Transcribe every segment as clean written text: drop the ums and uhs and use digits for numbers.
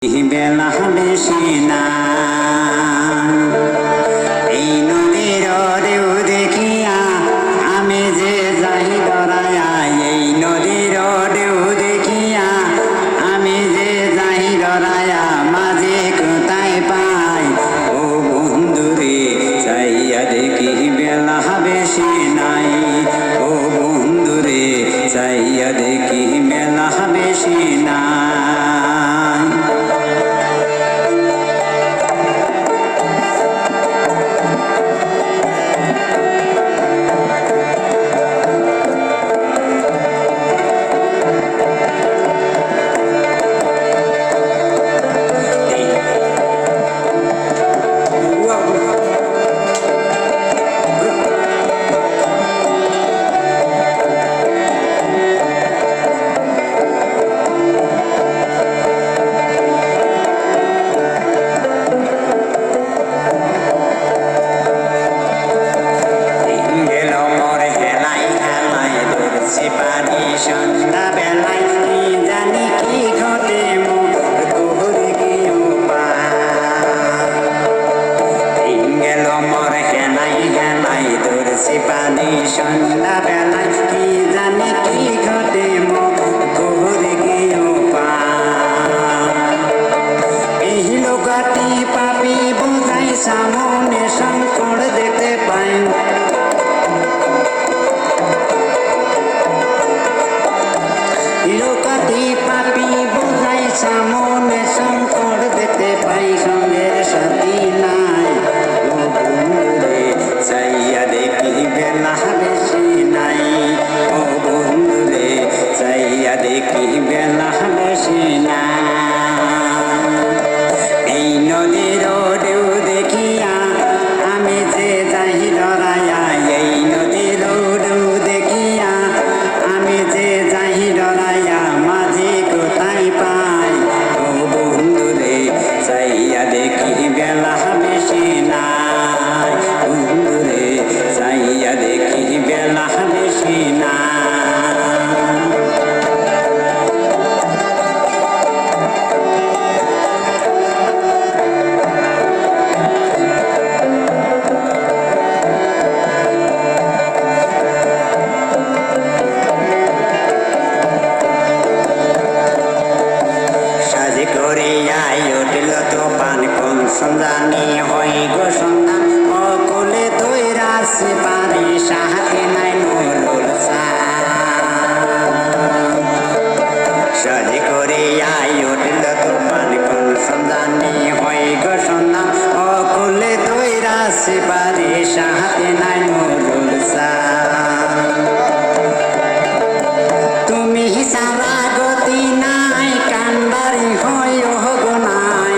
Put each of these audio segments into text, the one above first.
বেলা বেশি না এই নদীর ঢেউ দেখিয়া আমি যে যাই ডরায়া এই নদীর ঢেউ দেখিয়া আমি যে যাই ডরায়া মাঝে কোথায় পাই ও বন্ধুরে চাইয়া দেখি বেলা বেশি নাই ও বন্ধুরে চাইয়া দেখি বেলা বেশি নাই সন্ধ্যা বেলায় কি জানি কি ঘটে মোরে গিয়েও গেল মর হেলাই হেলাই ধরছি পানি সন্ধ্যা বেলায় কি জানি কি ঘটে মোরে গিয়েও এই লোকাটি পাপি বোঝাই সামনে সংকট দেখতে পাই লোকাটি পাপি বোঝাই সামনে সংকট দেখতে পাই সঙ্গের সাথী নাই ও বন্ধুরে চাইয়া দেখি বেলা বেশি নাই ও বন্ধুরে চাইয়া দেখি বেলা বেশি নাই এই নদীর ঢেউ দেখিয়া আমি যে যাই ডরায়া এই নদীর ঢেউ দেখিয়া আমি যে যাই ডরায়া মাঝে কোথায় পাই ও বন্ধুরে চাইয়া দেখি বেলা বেশি নাই বন্ধুরে চাইয়া দেখি বেলা বেশি নাই সন্ধানী হই গো সন্ধান অকুলে তৈরাসি পারি সাহাতে নাই নুরুল সাজি করে আই উঠল তোমার কোন সন্ধানী হই গো সন্ধান অকুলে তৈরাসি পারি সাহাতে নাই নুরুল তুমি সারা গতি নাই কান্দারি হই গো নাই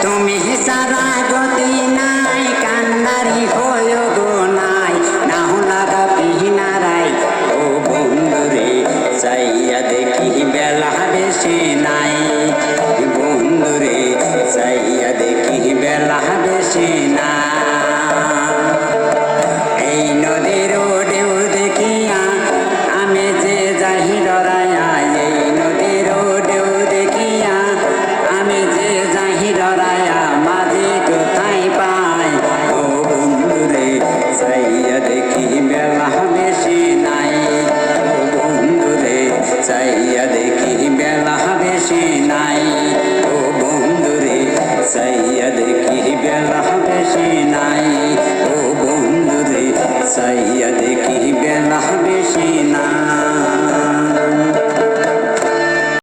তুমি সারা গতি নাই কান্দারি হয় গো নাই না লাগা পিহিনারাই ও বন্ধুরে চাইয়া দেখি বেলা বেশি নাই বন্ধুরে চাইয়া দেখি বেলা বেশি না এই নদীর ঢেউ দেখিয়া আমি যে যাই ডরায়া এই নদীর ঢেউ দেখিয়া আমি যে যাই ডরায়া মাঝে কোথায় পাই ও বন্ধুরে চাইয়া দেখি বেলা বেশি নাই ও বন্ধুরে চাইয়া দেখি বেলা বেশি নাই ও বন্ধুরে চাইয়া দেখি বেলা বেশি